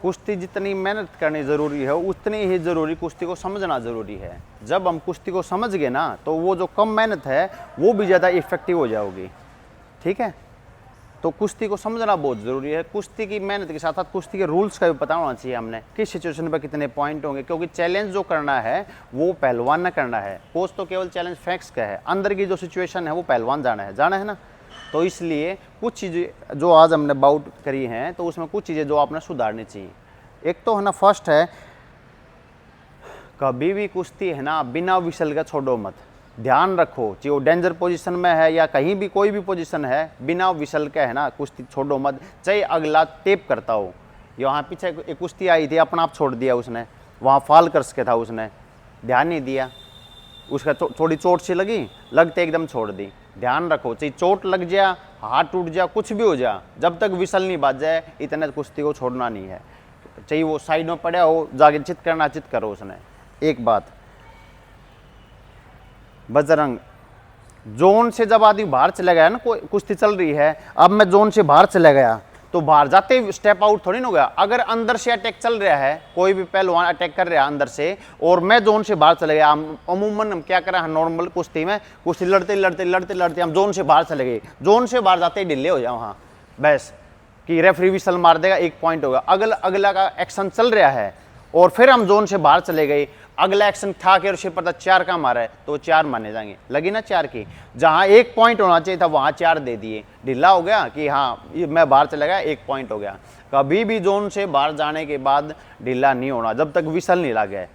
कुश्ती जितनी मेहनत करनी ज़रूरी है उतनी ही ज़रूरी कुश्ती को समझना ज़रूरी है। जब हम कुश्ती को समझ गए ना तो वो जो कम मेहनत है वो भी ज़्यादा इफ़ेक्टिव हो जाओगी। ठीक है, तो कुश्ती को समझना बहुत ज़रूरी है। कुश्ती की मेहनत के साथ साथ कुश्ती के रूल्स का भी पता होना चाहिए हमने, किस सिचुएशन पर कितने पॉइंट होंगे, क्योंकि चैलेंज जो करना है वो पहलवान ने करना है। कोच तो केवल चैलेंज फैक्ट्स का है, अंदर की जो सिचुएशन है वो पहलवान जाना है ना। तो इसलिए कुछ चीज़ें जो आज हमने बाउट करी हैं तो उसमें कुछ चीज़ें जो आपने सुधारनी चाहिए। एक तो है ना, फर्स्ट है, कभी भी कुश्ती है ना बिना विसल का छोड़ो मत। ध्यान रखो, चाहे वो डेंजर पोजीशन में है या कहीं भी कोई भी पोजीशन है, बिना विसल के है ना कुश्ती छोड़ो मत, चाहे अगला टेप करता हो। यहाँ पीछे एक कुश्ती आई थी, अपना आप छोड़ दिया उसने, वहाँ फाल कर सके था, उसने ध्यान नहीं दिया, उसका थोड़ी चोट सी लगी, लगते एकदम छोड़ दी। ध्यान रखो, चाहे चोट लग जाए, हाथ टूट जाए, कुछ भी हो जाए, जब तक विसल नहीं बाज जाए इतने कुश्ती को छोड़ना नहीं है। चाहिए वो साइड में पड़ा हो, जाके चित करना चित करो उसने। एक बात, बजरंग जोन से जब आदमी बाहर चला गया ना, कोई कुश्ती चल रही है, अब मैं जोन से बाहर चला गया तो बाहर जाते ही स्टेप आउट थोड़ी ना हो गया। अगर अंदर से अटैक चल रहा है, कोई भी पहलवान अटैक कर रहा है अंदर से और मैं जोन से बाहर चले गया, अमूमन हम क्या करें नॉर्मल कुश्ती में, कुश्ती लड़ते लड़ते लड़ते लड़ते हम जोन से बाहर चले गए, जोन से बाहर जाते ही ढीले हो जाए वहाँ, बस कि रेफरी विसल मार देगा, 1 पॉइंट होगा। अगला का एक्शन चल रहा है और फिर हम जोन से बाहर चले गए, अगला एक्शन था कि उसे पता 4 का मारा है तो 4 माने जाएंगे, लगी ना 4 की। जहां 1 पॉइंट होना चाहिए था वहां 4 दे दिए, ढीला हो गया कि हाँ मैं बाहर चला गया, 1 पॉइंट हो गया। कभी भी जोन से बाहर जाने के बाद ढीला नहीं होना जब तक विसल नहीं लगे।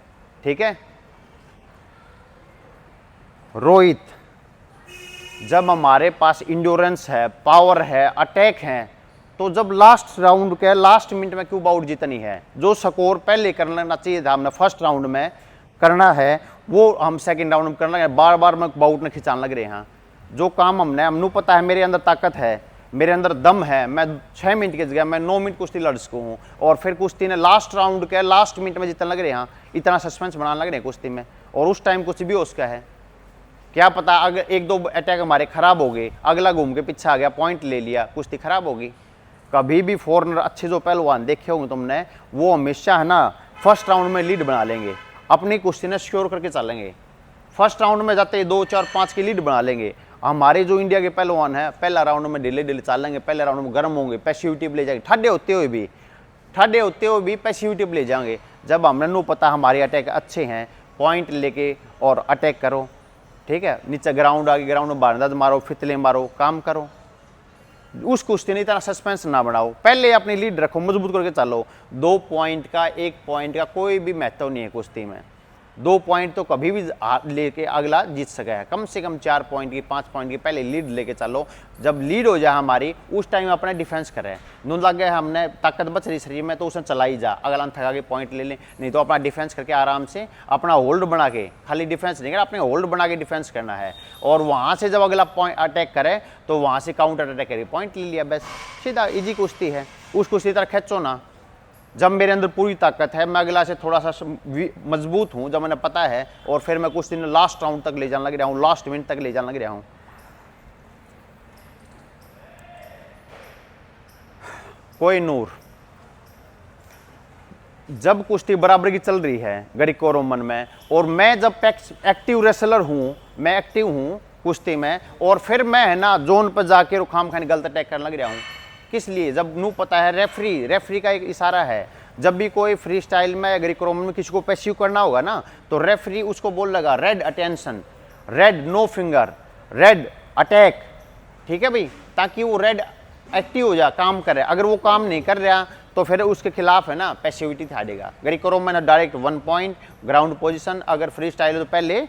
ठीक है रोहित, जब हमारे पास इंड्योरेंस है, पावर है, अटैक है, तो जब लास्ट राउंड के लास्ट मिनट में क्यों बाउट जीतनी है? जो स्कोर पहले कर लेना चाहिए था हमने फर्स्ट राउंड में करना है वो हम सेकंड राउंड में करना है। बार बार मैं बाउट में खिंचाने लग रहे हैं। जो काम हमने पता है मेरे अंदर ताकत है, मेरे अंदर दम है, मैं 6 मिनट की जगह मैं 9 मिनट कुश्ती लड़ सकूँ हूँ, और फिर कुश्ती ने लास्ट राउंड के लास्ट मिनट में जीतने लग रहे हैं। इतना सस्पेंस बनाने लग रहे हैं कुश्ती में, और उस टाइम कुछ भी हो उसका है क्या पता। अगर 1-2 अटैक हमारे खराब हो गए, अगला घूम के पीछे आ गया, पॉइंट ले लिया, कुश्ती खराब होगी। कभी भी फॉरनर अच्छे जो पहलवान देखे होंगे तुमने, वो हमेशा है ना फर्स्ट राउंड में लीड बना लेंगे, अपनी कुश्ती ने श्योर करके चलेंगे। फर्स्ट राउंड में जाते ही 2, 4, 5 की लीड बना लेंगे। हमारे जो इंडिया के पहलवान हैं पहला राउंड में ढीले ढीले चलेंगे, पहले राउंड में गर्म होंगे, पैसिविटी ले जाएंगे, ठंडे होते हुए भी पैसिविटी ले जाएंगे। जब हमने नो पता हमारे अटैक अच्छे हैं, पॉइंट लेके और अटैक करो। ठीक है, नीचे ग्राउंड आगे ग्राउंड में बारदाद मारो, फितले मारो, काम करो। उस कुश्ती ने इतना सस्पेंस ना बनाओ, पहले अपनी लीड रखो, मजबूत करके चलो। 2 पॉइंट का 1 पॉइंट का कोई भी महत्व नहीं है कुश्ती में। 2 पॉइंट तो कभी भी लेके अगला जीत सका है। कम से कम 4 पॉइंट की 5 पॉइंट की पहले लीड लेके चलो। जब लीड हो जाए हमारी, उस टाइम अपना डिफेंस करें। नून लग गए हमने ताकत बच रही शरीर में तो उसने चला ही जा, अगला थका के पॉइंट ले लें, नहीं तो अपना डिफेंस करके आराम से अपना होल्ड बना के, खाली डिफेंस नहीं करना, अपने होल्ड बना के डिफेंस करना है। और वहाँ से जब अगला पॉइंट अटैक करे तो वहाँ से काउंटर अटैक करे, पॉइंट ले लिया, बस सीधा ईजी कुश्ती है। उस कुश्ती तरह खींचो ना। जब मेरे अंदर पूरी ताकत है, मैं अगला से थोड़ा सा मजबूत हूँ, जब मैंने पता है, और फिर मैं कुश्ती ने लास्ट राउंड तक ले जाने लग रहा हूँ, लास्ट मिनट तक ले जाने लग रहा हूँ। कोई नूर, जब कुश्ती बराबर की चल रही है ग्रीको रोमन में, और मैं जब एक्टिव रेसलर हूँ, मैं एक्टिव हूँ कुश्ती में, और फिर मैं है ना जोन पर जाके खाम खानी गलत अटैक करने लग रहा हूँ, किस लिए? जब नू पता है रेफरी का एक इशारा है। जब भी कोई फ्री स्टाइल में ग्रीको रोमन में किसी को पैसिव करना होगा ना, तो रेफरी उसको बोल लगा red attention, red no finger, red attack. ठीक है भाई, ताकि वो रेड एक्टिव हो जाए, काम करे। अगर वो काम नहीं कर रहा तो फिर उसके खिलाफ है ना पैसिविटी थाड़ेगा। Greco Roman direct 1 point ground position, अगर फ्री स्टाइल हो तो पहले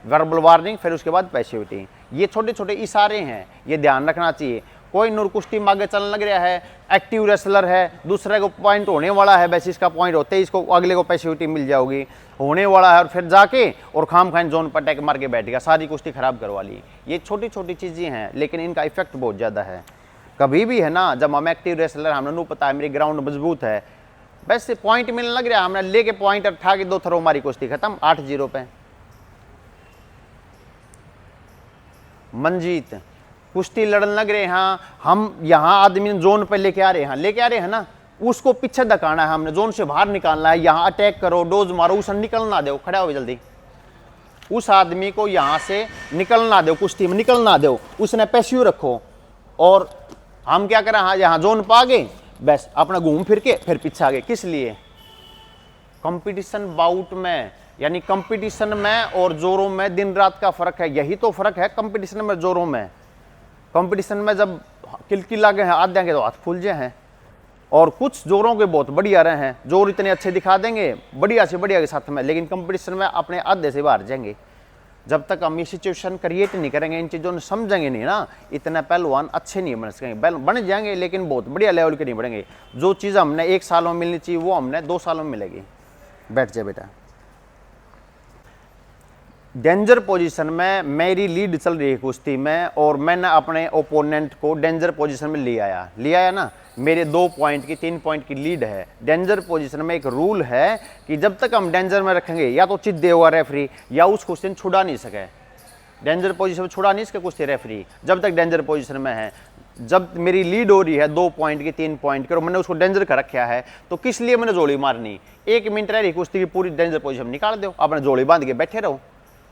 वर्बल वार्निंग, फिर उसके बाद पैसिविटी। ये छोटे छोटे इशारे हैं, ये ध्यान रखना चाहिए। कोई नूर कुश्ती मांगे चलने लग रहा है, एक्टिव रेसलर है, दूसरे को पॉइंट होने वाला है, वैसे इसका पॉइंट होते ही इसको अगले को पैसिविटी मिल जाओगी, होने वाला है, और फिर जाके और खाम खान जोन पर अटैक मार के बैठ गया, सारी कुश्ती खराब करवा ली। ये छोटी छोटी चीज़ें हैं, लेकिन इनका इफेक्ट बहुत ज़्यादा है। कभी भी है ना, जब हम एक्टिव रेसलर, हमने नू पता है मेरी ग्राउंड मजबूत है, वैसे पॉइंट मिलने लग रहा है, हमने लेके पॉइंट उठा के 2 थ्रो मारी, कुश्ती खत्म 8-0 पे। मंजीत, कुश्ती लड़ने लग रहे हैं हम, यहाँ आदमी जोन पे लेके आ रहे हैं ना, उसको पीछे धकाना है हमने, जोन से बाहर निकालना है, यहाँ अटैक करो, डोज मारो, उसे निकलना दो, खड़ा हो जल्दी, उस आदमी को यहाँ से निकलना दो, कुश्ती में निकलना दो, उसने पैसिव रखो। और हम क्या करें, हाँ यहाँ जोन पा गए, बस अपना घूम फिर के फिर पीछे आ गए। किस लिए? कंपटीशन बाउट में, यानी कंपटीशन में और जोरों में दिन रात का फर्क है, यही तो फर्क है कंपटीशन में जोरों में। कंपटीशन में जब किलकिला गए हैं, आध देंगे तो हाथ फूल जाए हैं, और कुछ जोरों के बहुत बढ़िया रहे हैं, जोर इतने अच्छे दिखा देंगे बढ़िया से बढ़िया के साथ में, लेकिन कंपटीशन में अपने आधे से बाहर जाएंगे। जब तक हम ये सिचुएशन क्रिएट नहीं करेंगे, इन चीज़ों ने समझेंगे नहीं ना, इतना पहलवान अच्छे नहीं बन सकेंगे। बन जाएंगे लेकिन बहुत बढ़िया लेवल के नहीं बढ़ेंगे। जो चीज़ हमने 1 साल में मिलनी चाहिए वो हमने 2 सालों में मिलेगी। बैठ जाए बेटा। डेंजर पोजीशन में मेरी लीड चल रही है कुश्ती में, और मैंने अपने ओपोनेंट को डेंजर पोजीशन में ले आया ना, मेरे 2 पॉइंट की 3 पॉइंट की लीड है। डेंजर पोजीशन में एक रूल है कि जब तक हम डेंजर में रखेंगे, या तो चित देगा रेफरी, या उस कुश्ती छुड़ा नहीं सके। डेंजर पोजीशन में छुड़ा नहीं सके कुश्ती रेफरी जब तक डेंजर पोजीशन में है। जब मेरी लीड हो रही है 2 पॉइंट की 3 पॉइंट की, और मैंने उसको डेंजर का रखा है, तो किस लिए मैंने जोड़ी मारनी? 1 मिनट रह रही कुश्ती की, पूरी डेंजर पोजीशन निकाल दो, अपने जोड़ी बांध के बैठे रहो,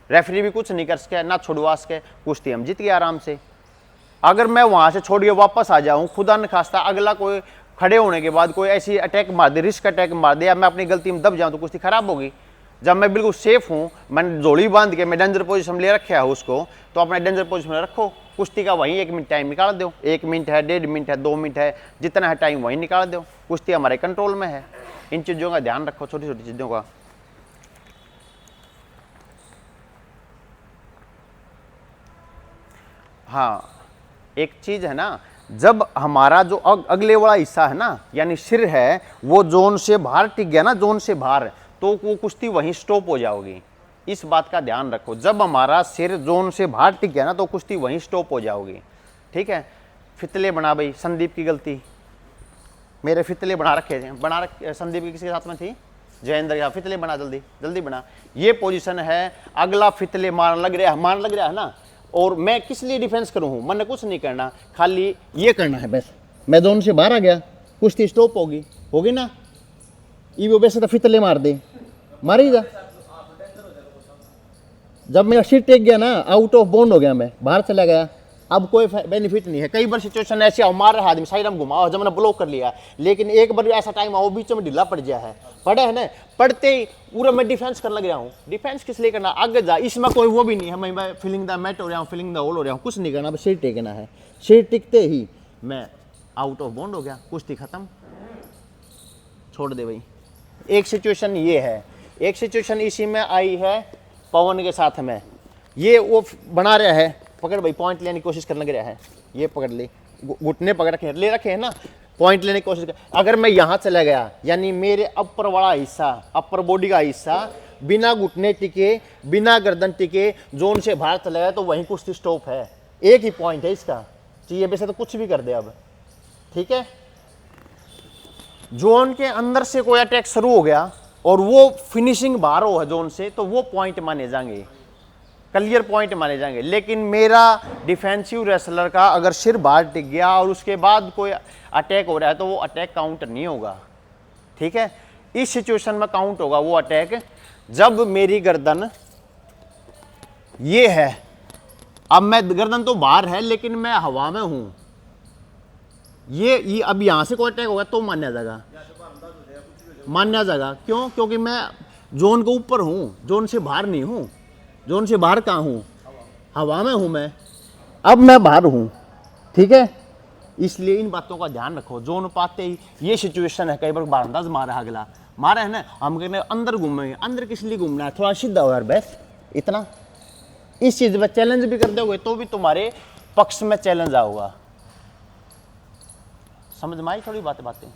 रेफरी भी कुछ नहीं कर सके, ना छुड़वा सके, कुश्ती हम जीत गए आराम से। अगर मैं वहां से छोड़ के वापस आ जाऊं, खुदा न खास्ता अगला कोई खड़े होने के बाद कोई ऐसी अटैक मार दे, रिस्क अटैक मार दे, या मैं अपनी गलती में दब जाऊं, तो कुश्ती खराब होगी। जब मैं बिल्कुल सेफ हूं, मैंने जोड़ी बांध के मैं डेंजर पोजीशन ले रखा है उसको, तो अपने डेंजर पोजीशन में रखो, कुश्ती का वहीं 1 मिनट टाइम निकाल दो, 1 मिनट है, 1.5 मिनट है, 2 मिनट है, जितना है टाइम वहीं निकाल दो, कुश्ती हमारे कंट्रोल में है। इन चीज़ों का ध्यान रखो, छोटी छोटी चीज़ों का। हाँ, एक चीज़ है ना, जब हमारा जो अगले वाला हिस्सा है ना, यानी सिर है, वो जोन से बाहर टिक गया ना, जोन से बाहर, तो वो कुश्ती वहीं स्टॉप हो जाओगी। इस बात का ध्यान रखो, जब हमारा सिर जोन से बाहर टिक गया ना, तो कुश्ती वहीं स्टॉप हो जाओगी। ठीक है। फितले बना भाई, संदीप की गलती, मेरे फितले बना रखे थे, संदीप की किसी के साथ में थी, जयेंद्र का फितले बना, जल्दी जल्दी बना। ये पोजीशन है, अगला फितले मारने लग रहा है ना, और मैं किस लिए डिफेंस करूँ? मैंने कुछ नहीं करना, खाली ये करना है बस। मैं जोन से बाहर आ गया, कुश्ती स्टॉप होगी ना। ये वो वैसे तो फितले मार दे, मारी जा। जब मेरा सिर टेक गया ना, आउट ऑफ बाउंड हो गया, मैं बाहर चला गया, अब कोई बेनिफिट नहीं है। कई बार सिचुएशन ऐसी आओ, मार रहा आदमी साइड में घुमाओ, जब मैंने ब्लॉक कर लिया, लेकिन एक बार ऐसा टाइम आओ बीच में ढीला पड़ गया है, पड़ा है ना, पड़ते ही पूरा मैं डिफेंस करने लग रहा हूँ। डिफेंस किस लिए करना? आगे जा, इसमें कोई वो भी नहीं है, मैं फीलिंग द मैट हो रहा हूँ, फीलिंग द होल हो रहा हूँ, कुछ नहीं करना, बस सिर टेकना है। सिर टिकते ही मैं आउट ऑफ बाउंड हो गया, कुश्ती खत्म, छोड़ दे भाई। एक सिचुएशन ये है, एक सिचुएशन इसी में आई है पवन के साथ में, ये वो बना रहा है, पकड़ भाई, पॉइंट लेने की कोशिश करने लग रहा है, ये पकड़ ले, घुटने पकड़ रखे ले रखे हैं ना, पॉइंट लेने की कोशिश कर। अगर मैं यहाँ चला गया, यानी मेरे अपर वाला हिस्सा, अपर बॉडी का हिस्सा बिना घुटने टिके, बिना गर्दन टिके जोन से बाहर चला गया, तो वहीं कुश्ती स्टॉप है। एक ही पॉइंट है इसका, चाहिए वैसे तो कुछ भी कर दे अब। ठीक है। जोन के अंदर से कोई अटैक शुरू हो गया और वो फिनिशिंग बाहर हो है जोन से, तो वो पॉइंट माने जाएंगे, क्लियर पॉइंट माने जाएंगे। लेकिन मेरा डिफेंसिव रेसलर का अगर सिर बाहर टिक गया और उसके बाद कोई अटैक हो रहा है, तो वो अटैक काउंट नहीं होगा। ठीक है। इस सिचुएशन में काउंट होगा वो अटैक जब मेरी गर्दन ये है, अब मैं गर्दन तो बाहर है लेकिन मैं हवा में हूं, ये अब यहां से कोई अटैक होगा तो मान्या जाएगा, मान्या जाएगा। क्यों? क्योंकि मैं जोन के ऊपर हूं, जोन से बाहर नहीं हूं। जोन से बाहर कहाँ हूँ? हवा में हूँ मैं, अब मैं बाहर हूँ। ठीक है। इसलिए इन बातों का ध्यान रखो। जोन पाते ही ये सिचुएशन है, कई बार बारंदाज मारा है, अगला मारा है ना, हम कहने अंदर घूमेंगे, अंदर किस लिए घूमना है, थोड़ा सीधा हो यार, बस इतना। इस चीज में चैलेंज भी कर दोगे तो भी तुम्हारे पक्ष में चैलेंज आओगा। समझ में आई थोड़ी बातें?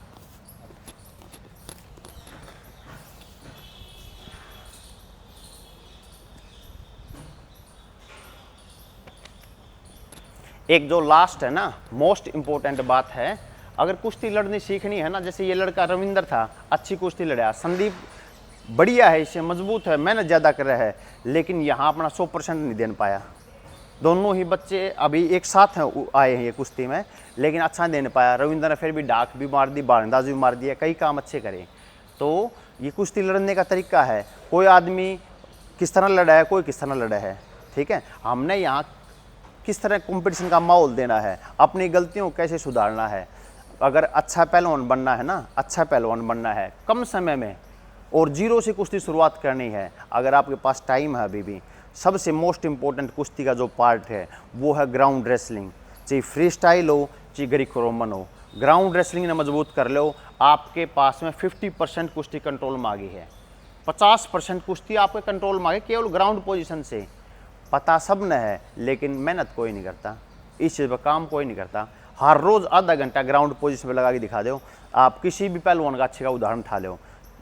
एक जो लास्ट है ना, मोस्ट इंपॉर्टेंट बात है, अगर कुश्ती लड़नी सीखनी है ना, जैसे ये लड़का रविंदर था, अच्छी कुश्ती लड़ा, संदीप बढ़िया है, इससे मजबूत है, मेहनत ज़्यादा कर रहा है, लेकिन यहाँ अपना 100% नहीं दे पाया। दोनों ही बच्चे अभी एक साथ हैं आए हैं ये कुश्ती में, लेकिन अच्छा नहीं दे पाया। रविंद्र ने फिर भी डाक भी मार दी, बारंदाज भी मार दिया, कई काम अच्छे करे। तो ये कुश्ती लड़ने का तरीका है, कोई आदमी किस तरह लड़ा है, कोई किस तरह लड़ा है, ठीक है। हमने यहाँ किस तरह कंपटीशन का माहौल देना है, अपनी गलतियों को कैसे सुधारना है। अगर अच्छा पहलवान बनना है ना, अच्छा पहलवान बनना है कम समय में और जीरो से कुश्ती शुरुआत करनी है, अगर आपके पास टाइम है अभी भी, सबसे मोस्ट इम्पोर्टेंट कुश्ती का जो पार्ट है वो है ग्राउंड रेसलिंग। चाहे फ्री स्टाइल हो चाहे ग्रीको रोमन हो, ग्राउंड रेसलिंग ने मजबूत कर लो, आपके पास में 50% कुश्ती कंट्रोल में आ गई है। 50% कुश्ती आपके कंट्रोल में आ गई केवल ग्राउंड पोजीशन से। पता सब न है लेकिन मेहनत कोई नहीं करता, इस चीज़ पर काम कोई नहीं करता। हर रोज़ आधा घंटा ग्राउंड पोजीशन पे लगा के दिखा दो। आप किसी भी पहलवान का अच्छे का उदाहरण उठा लो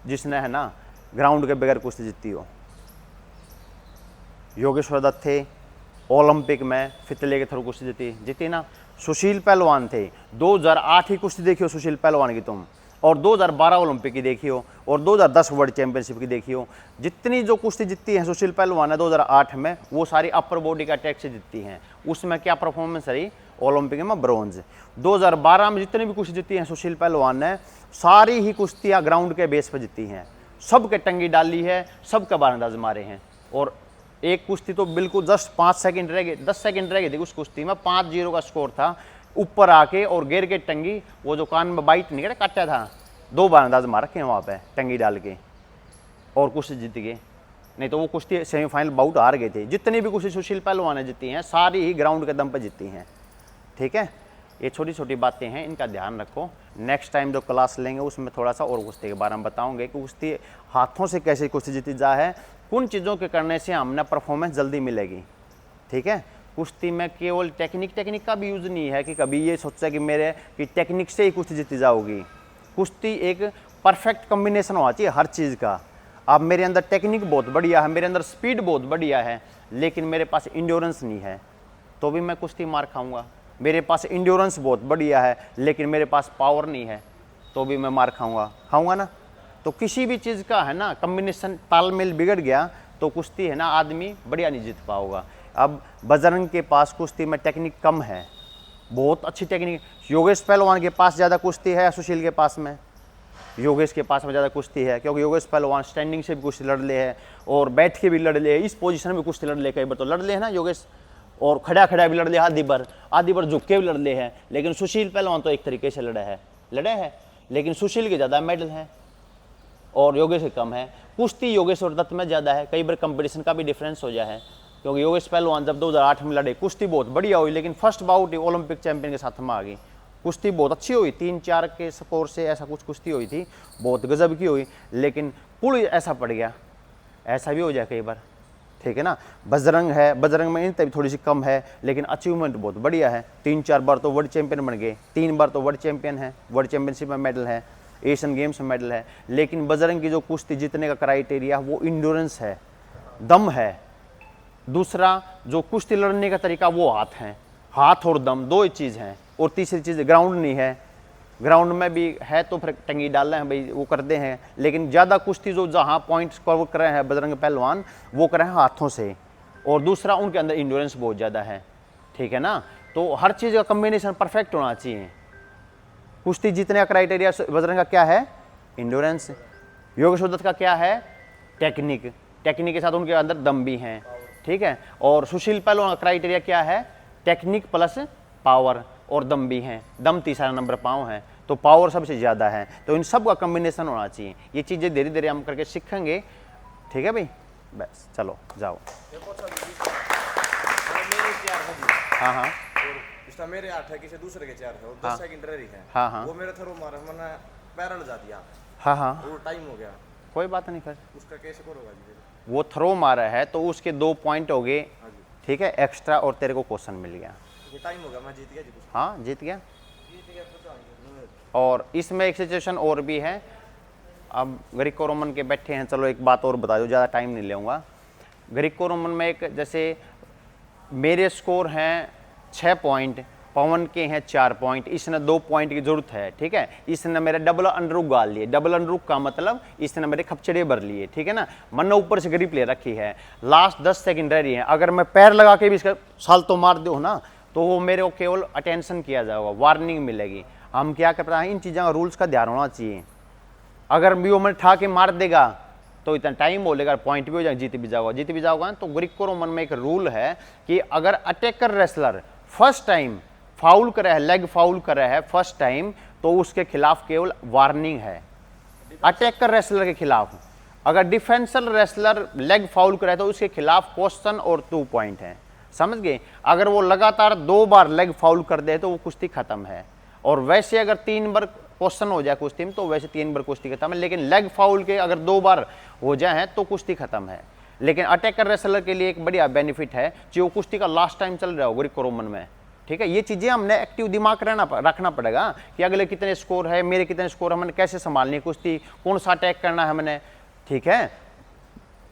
जिसने है ना ग्राउंड के बगैर कुश्ती जीती हो। योगेश्वर दत्त थे, ओलंपिक में फितले के थ्रू कुश्ती जीती ना। सुशील पहलवान थे, 2008 ही कुश्ती देखी हो सुशील पहलवान की तुम, और 2012 ओलंपिक की देखी हो, और 2010 वर्ल्ड चैंपियनशिप की देखी हो। जितनी जो कुश्ती जीती हैं सुशील पहलवान ने 2008 में, वो सारी अपर बॉडी का अटैक से जीती हैं। उसमें क्या परफॉर्मेंस रही, ओलंपिक में ब्रॉन्ज। 2012 में जितनी भी कुश्ती जीती हैं सुशील पहलवान ने, सारी ही कुश्तियाँ ग्राउंड के बेस पर जीती हैं। सबके टंगी डाली है, सबके बारंदाज मारे हैं। और एक कुश्ती तो बिल्कुल जस्ट 5 सेकंड रह गए, 10 सेकंड रह गए थे उस कुश्ती में, 5-0 का स्कोर था। ऊपर आके और गिर के टंगी, वो जो कान में बाइट निकले काटा था, 2 बारंदाज मार रखे हैं वहाँ पे टंगी डाल के, और कुश्ती जीत गए। नहीं तो वो कुश्ती सेमीफाइनल बाउट हार गए थे। जितनी भी कुश्ती सुशील पहलवान ने जीती हैं सारी ही ग्राउंड के दम पर जीती हैं, ठीक है। ये छोटी छोटी बातें हैं, इनका ध्यान रखो। नेक्स्ट टाइम जो क्लास लेंगे उसमें थोड़ा सा और कुश्ती के बारे में बताऊंगे कि कुश्ती हाथों से कैसे कुश्ती जीती जा है, कुन चीज़ों के करने से हमने परफॉर्मेंस जल्दी मिलेगी, ठीक है। कुश्ती में केवल टेक्निक का भी यूज़ नहीं है कि कभी ये सोचा कि टेक्निक से ही कुश्ती जीती जाओगी। कुश्ती एक परफेक्ट कम्बिनेशन होना चाहिए हर चीज़ का। अब मेरे अंदर टेक्निक बहुत बढ़िया है, मेरे अंदर स्पीड बहुत बढ़िया है, लेकिन मेरे पास इंड्योरेंस नहीं है, तो भी मैं कुश्ती मार खाऊंगा। मेरे पास इंड्योरेंस बहुत बढ़िया है लेकिन मेरे पास पावर नहीं है, तो भी मैं मार खाऊंगा ना। तो किसी भी चीज़ का है ना कम्बिनेशन तालमेल बिगड़ गया तो कुश्ती है ना आदमी बढ़िया नहीं जीत पाओगा। अब बजरंग के पास कुश्ती में टेक्निक कम है, बहुत अच्छी टेक्निक। योगेश पहलवान के पास ज़्यादा कुश्ती है, सुशील के पास में, योगेश के पास में ज़्यादा कुश्ती है, क्योंकि योगेश पहलवान स्टैंडिंग से भी कुश्ती लड़ ले है और बैठ के भी लड़ ले है, इस पोजीशन में कुश्ती लड़ ले, कई बार तो लड़ ले है ना योगेश, और खड़ा भी लड़ ले, आधी बार झुक के भी लड़ ले है। लेकिन सुशील पहलवान तो एक तरीके से लड़े है, लेकिन सुशील के ज़्यादा मेडल हैं और योगेश से कम है। कुश्ती योगेश और दत्त में ज़्यादा है, कई बार कंपटीशन का भी डिफरेंस हो जाए है, क्योंकि योगेश पहलवान जब 2008 में लड़े कुश्ती बहुत बढ़िया हुई, लेकिन फर्स्ट बाउट ओलंपिक चैंपियन के साथ में आ गई। कुश्ती बहुत अच्छी हुई, 3-4 के स्कोर से ऐसा कुछ कुश्ती हुई थी, बहुत गजब की हुई, लेकिन पुल ऐसा पड़ गया, ऐसा भी हो जाए कई बार, ठीक है ना। बजरंग है, बजरंग में इन तभी थोड़ी सी कम है, लेकिन अचीवमेंट बहुत बढ़िया है। 3-4 बार तो वर्ल्ड चैंपियन बन गए, 3 बार तो वर्ल्ड चैंपियन है, वर्ल्ड चैंपियनशिप में मेडल है, एशियन गेम्स में मेडल है। लेकिन बजरंग की जो कुश्ती जीतने का क्राइटेरिया वो इंड्योरेंस है, दम है। दूसरा जो कुश्ती लड़ने का तरीका वो हाथ और दम, 2 ही चीज़ हैं। और तीसरी चीज़ ग्राउंड नहीं है, ग्राउंड में भी है तो फिर टंगी डाल रहे हैं भाई, वो करते हैं, लेकिन ज़्यादा कुश्ती जो जहाँ पॉइंट्स कवर कर रहे हैं बजरंग पहलवान, वो कर रहे हैं हाथों से। और दूसरा उनके अंदर इंड्योरेंस बहुत ज़्यादा है, ठीक है ना। तो हर चीज़ का कम्बिनेशन परफेक्ट होना चाहिए। कुश्ती जीतने का क्राइटेरिया बजरंग का क्या है, इंड्योरेंस। योगेश्वर दत्त का क्या है, टेक्निक के साथ उनके अंदर दम भी हैं, ठीक है। और सुशील पहलवान का क्राइटेरिया क्या है, टेक्निक प्लस पावर, और दम भी हैं, दम तीसरा नंबर पाँव है, तो पावर सबसे ज़्यादा है। तो इन सब का कम्बिनेशन होना चाहिए। ये चीज़ें धीरे धीरे हम करके सीखेंगे, ठीक है भाई। बस चलो जाओ। हाँ इसका मेरे 8 है, किसी दूसरे के 4 है, और 10 सेकंड रह रही है। हाँ वो मेरा थरो मारा, मैंने पैरल जा दिया। हाँ वो टाइम हो गया, कोई बात नहीं, फिर उसका कैसे करोगा जी? वो थ्रो मारा है तो उसके 2 पॉइंट हो गए, ठीक है, एक्स्ट्रा, और तेरे को क्वेश्चन मिल गया। ये टाइम हो गया, मैं जीत गया जी। हाँ जीत गया। और इसमें एक सिचुएशन और भी है। अब ग्रीको रोमन के बैठे हैं, चलो एक बात और बता दो, ज़्यादा टाइम नहीं लूँगा। ग्रीको रोमन में एक, जैसे मेरे स्कोर हैं 6 पॉइंट पवन के हैं 4 पॉइंट, इसने 2 पॉइंट की जरूरत है, ठीक है। इसने मेरे डबल अंडरहुक गाल लिए, डबल अंडरहुक का मतलब इसने मेरे खपचड़े भर लिए, ठीक है ना। मैंने ऊपर से ग्रिप ले रखी है, लास्ट 10 सेकंड रह रही है, अगर मैं पैर लगा के भी इसका साल तो मार दूँ ना, तो वो मेरे को केवल अटेंशन किया जाएगा, वार्निंग मिलेगी। हम क्या कर रहे हैं, इन चीज़ों का रूल्स का ध्यान होना चाहिए। अगर भी वो मैं ठा के मार देगा तो इतना टाइम बोलेगा, पॉइंट भी हो जाएगा, जीत भी जाओगा। तो ग्रीको रोमन में एक रूल है कि अगर attacker wrestler first time foul करे है, लेग फाउल करे है फर्स्ट टाइम, तो उसके खिलाफ केवल वार्निंग है अटैकर रेसलर के खिलाफ। अगर डिफेंसर रेसलर लेग फाउल करे तो उसके खिलाफ क्वेश्चन और 2 पॉइंट है, समझ गए। अगर वो लगातार 2 बार लेग फाउल कर दे तो वो कुश्ती खत्म है। और वैसे अगर 3 बार क्वेश्चन हो जाए कुश्ती में तो वैसे 3 बार कुश्ती खत्म है, लेकिन लेग फाउल के अगर 2 बार हो जाए तो कुश्ती खत्म है। लेकिन अटैकर रेसलर के लिए एक बढ़िया बेनिफिट है कि वो कुश्ती का लास्ट टाइम चल रहा हो ग्रीको रोमन में, ठीक है। ये चीज़ें हमने एक्टिव दिमाग रखना पड़ेगा कि अगले कितने स्कोर है, मेरे कितने स्कोर है, मैंने कैसे संभालनी है कुश्ती, कौन सा अटैक करना है मैंने, ठीक है।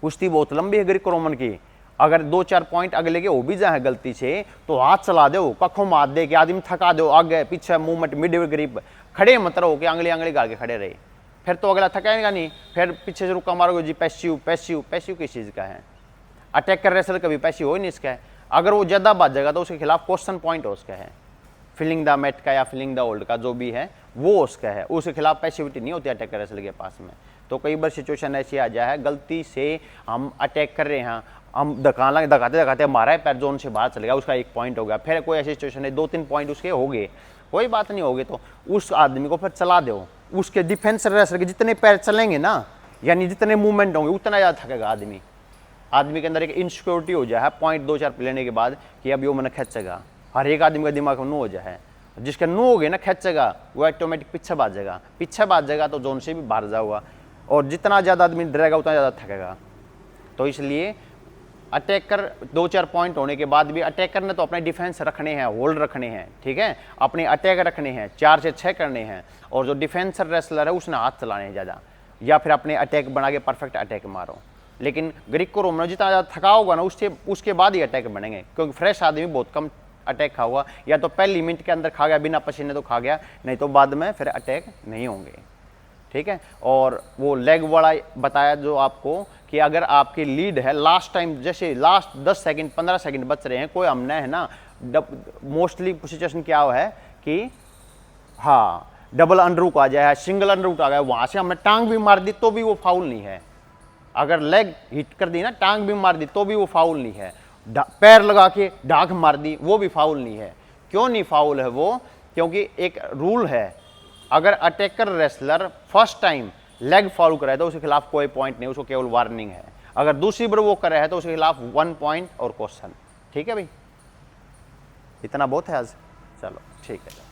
कुश्ती बहुत लंबी है ग्रीको रोमन की, अगर 2-4 पॉइंट अगले के हो भी जाए गलती से तो हाथ चला दो, कखों मार दे के आदमी थका दो, आगे पीछे मूवमेंट मिड ग्रिप, खड़े मत रहो कि आंगली गाल के खड़े रहे, फिर तो अगला थकाएगा नहीं, फिर पीछे से रुका मारोगे जी। पैसिव किस चीज़ का है, अटैकर रेसलर कभी पैसिव हो ही नहीं इसका है। अगर वो ज़्यादा बाजेगा तो उसके खिलाफ क्वेश्चन पॉइंट हो उसका है, फिलिंग द मैट का या फिलिंग द होल्ड का जो भी है वो उसका है, उसके खिलाफ पैसिविटी नहीं होती अटैकर रेसलर के पास में। तो कई बार सिचुएशन ऐसी आ जाए है, गलती से हम अटैक कर रहे हैं, हम धकाते मारा है, पैर जोन से बाहर चले गया, उसका 1 पॉइंट हो गया, फिर कोई ऐसी सिचुएशन है 2-3 पॉइंट उसके हो गए, कोई बात नहीं होगी, तो उस आदमी को फिर चला दो। उसके डिफेंस रेसलर के जितने पैर चलेंगे ना, यानी जितने मूवमेंट होंगे उतना ज़्यादा थकेगा आदमी के अंदर एक इनसिक्योरिटी हो जाए पॉइंट 2-4 लेने के बाद कि अब वो मैंने खींचेगा। हर एक आदमी का दिमाग में नो हो जाए, जिसका नो हो गए ना खींचेगा वो ऑटोमेटिक पीछे भाग जाएगा तो जोन से भी बाहर जाऊगा, और जितना ज़्यादा आदमी डरेगा उतना ज़्यादा थकेगा। तो इसलिए अटैकर 2-4 पॉइंट होने के बाद भी अटैकर ने तो अपने डिफेंस रखने हैं, होल्ड रखने हैं, ठीक है, अपने अटैक रखने हैं, 4 से 6 करने हैं, और जो डिफेंसर रेसलर है उसने हाथ चलाने हैं ज़्यादा, या फिर अपने अटैक बना के परफेक्ट अटैक मारो। लेकिन ग्रीको रोमन जितना ज़्यादा थका होगा ना उसके बाद ही अटैक बनेंगे, क्योंकि फ्रेश आदमी बहुत कम अटैक खा हुआ, या तो पहली मिनट के अंदर खा गया बिना पसीने तो खा गया, नहीं तो बाद में फिर अटैक नहीं होंगे, ठीक है। और वो लेग वाला बताया जो आपको कि अगर आपकी लीड है लास्ट टाइम, जैसे लास्ट 10 सेकंड 15 सेकंड बच रहे हैं, कोई हमने है ना मोस्टली सिचुएशन क्या है कि हाँ डबल अंडरहुक आ जाए, सिंगल अंडरहुक आ गया, वहाँ से हमने टांग भी मार दी तो भी वो फाउल नहीं है। अगर लेग हिट कर दी ना, टांग भी मार दी तो भी वो फाउल नहीं है। पैर लगा के ढाक मार दी वो भी फाउल नहीं है। क्यों नहीं फाउल है वो? क्योंकि एक रूल है, अगर attacker wrestler first time leg foul करे तो उसके खिलाफ कोई पॉइंट नहीं, उसको केवल वार्निंग है। अगर दूसरी बार वो करे है तो उसके खिलाफ 1 पॉइंट और क्वेश्चन। ठीक है भाई, इतना बहुत है आज, चलो ठीक है।